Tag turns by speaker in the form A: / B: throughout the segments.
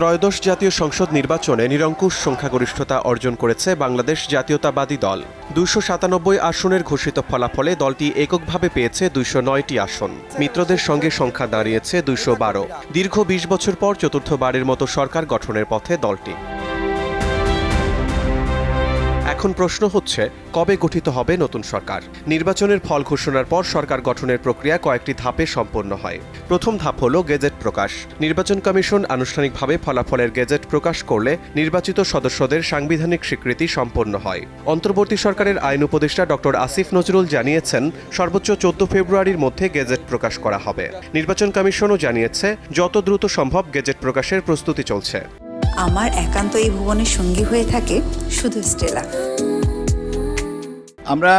A: ত্রয়োদশ জাতীয় সংসদ নির্বাচনে নিরঙ্কুশ সংখ্যাগরিষ্ঠতা অর্জন করেছে বাংলাদেশ জাতীয়তাবাদী দল। ২৯৭ আসনের ঘোষিত ফলাফলে দলটি এককভাবে পেয়েছে ২০৯টি আসন। মিত্রদের সঙ্গে সংখ্যা দাঁড়িয়েছে ২১২। দীর্ঘ ২০ বছর পর চতুর্থবারের মতো সরকার গঠনের পথে দলটি। এখন প্রশ্ন হচ্ছে, কবে গঠিত হবে নতুন সরকার? নির্বাচনের ফল ঘোষণার পর সরকার গঠনের প্রক্রিয়া কয়েকটি ধাপে সম্পন্ন হয়। প্রথম ধাপ হল গেজেট প্রকাশ। নির্বাচন কমিশন আনুষ্ঠানিকভাবে ফলাফলের গেজেট প্রকাশ করলে নির্বাচিত সদস্যদের সাংবিধানিক স্বীকৃতি সম্পন্ন হয়। অন্তর্বর্তী সরকারের আইন উপদেষ্টা ডক্টর আসিফ নজরুল জানিয়েছেন, সর্বোচ্চ ১৪ ফেব্রুয়ারির মধ্যে গেজেট প্রকাশ করা হবে। নির্বাচন কমিশনও জানিয়েছে, যত দ্রুত সম্ভব গেজেট প্রকাশের প্রস্তুতি চলছে।
B: আমার একান্ত এই ভুবনের সঙ্গী হয়ে থাকে শুধু স্টেলা।
C: আমরা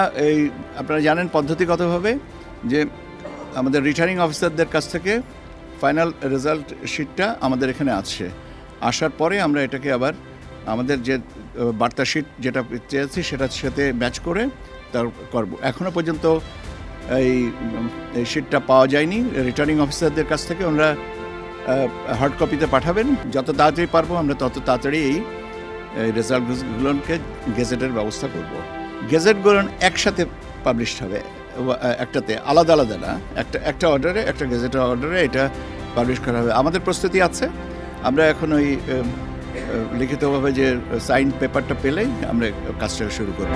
C: আপনারা জানেন পদ্ধতিগতভাবে যে আমাদের রিটার্নিং অফিসারদের কাছ থেকে ফাইনাল রেজাল্ট শিটটা আমাদের এখানে আছে। আসার পরে আমরা এটাকে আবার আমাদের যে বার্তা শিট যেটা চেয়েছি সেটার সাথে ম্যাচ করে তার করব। এখনও পর্যন্ত এই শিটটা পাওয়া যায়নি। রিটার্নিং অফিসারদের কাছ থেকে ওনারা হার্ড কপিতে পাঠাবেন। যত তাড়াতাড়ি পারবো আমরা তত তাড়াতাড়ি এই রেজাল্টগুলোকে গেজেটের ব্যবস্থা করব। গেজেটগুলো একসাথে পাবলিশ হবে, একটাতে আলাদা আলাদা না, একটা অর্ডারে, একটা গেজেটের অর্ডারে এটা পাবলিশ করা হবে। আমাদের প্রস্তুতি আছে। আমরা এখন ওই লিখিতভাবে যে সাইন পেপারটা পেলেই আমরা কাজটা শুরু করব।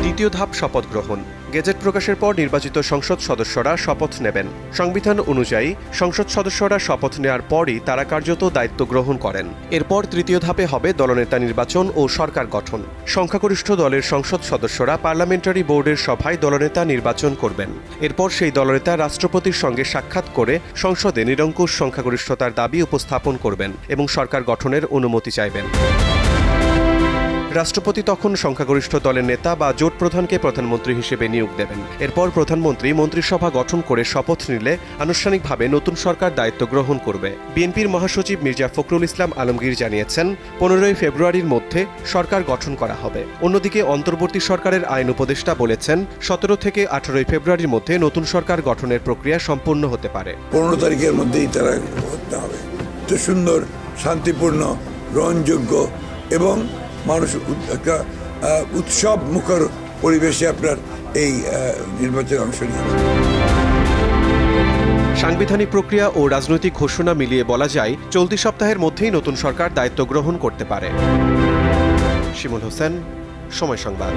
A: দ্বিতীয় ধাপ শপথ গ্রহণ। গেজেট প্রকাশের পর নির্বাচিত সংসদ সদস্যরা শপথ নেবেন। সংবিধান অনুযায়ী সংসদ সদস্যরা শপথ নেওয়ার পরই তারা কার্যত দায়িত্ব গ্রহণ করেন। এরপর তৃতীয় ধাপে হবে দলনেতা নির্বাচন ও সরকার গঠন। সংখ্যাগরিষ্ঠ দলের সংসদ সদস্যরা পার্লামেন্টারি বোর্ডের সভায় দলনেতা নির্বাচন করবেন। এরপর সেই দলনেতা রাষ্ট্রপতির সঙ্গে সাক্ষাৎ করে সংসদে নিরঙ্কুশ সংখ্যাগরিষ্ঠতার দাবি উপস্থাপন করবেন এবং সরকার গঠনের অনুমতি চাইবেন। রাষ্ট্রপতি তখন সংখ্যাগরিষ্ঠ দলের নেতা বা জোট প্রধানকে প্রধানমন্ত্রী হিসেবে নিয়োগ দেবেন। এরপর প্রধানমন্ত্রী মন্ত্রিসভা গঠন করে শপথ নিলে আনুষ্ঠানিকভাবে নতুন সরকার দায়িত্ব গ্রহণ করবে। বিএনপির মহাসচিব মির্জা ফখরুল ইসলাম আলমগীর জানিয়েছেন, ১৫ ফেব্রুয়ারির মধ্যে সরকার গঠন করা হবে। অন্যদিকে অন্তর্বর্তী সরকারের আইন উপদেষ্টা বলেছেন, ১৭ থেকে ১৮ ফেব্রুয়ারির মধ্যে নতুন সরকার গঠনের প্রক্রিয়া সম্পূর্ণ হতে পারে।
D: ১৫ তারিখের মধ্যেই তারা করতে হবে। তো সুন্দর, শান্তিপূর্ণ, গ্রহণযোগ্য এবং মানুষ একটা উৎসব মুখর পরিবেশে আপনার এই নির্বাচনে অংশ নিয়েছে।
A: সাংবিধানিক প্রক্রিয়া ও রাজনৈতিক ঘোষণা মিলিয়ে বলা যায়, চলতি সপ্তাহের মধ্যেই নতুন সরকার দায়িত্ব গ্রহণ করতে পারে। শিমুল হোসেন, সময় সংবাদ।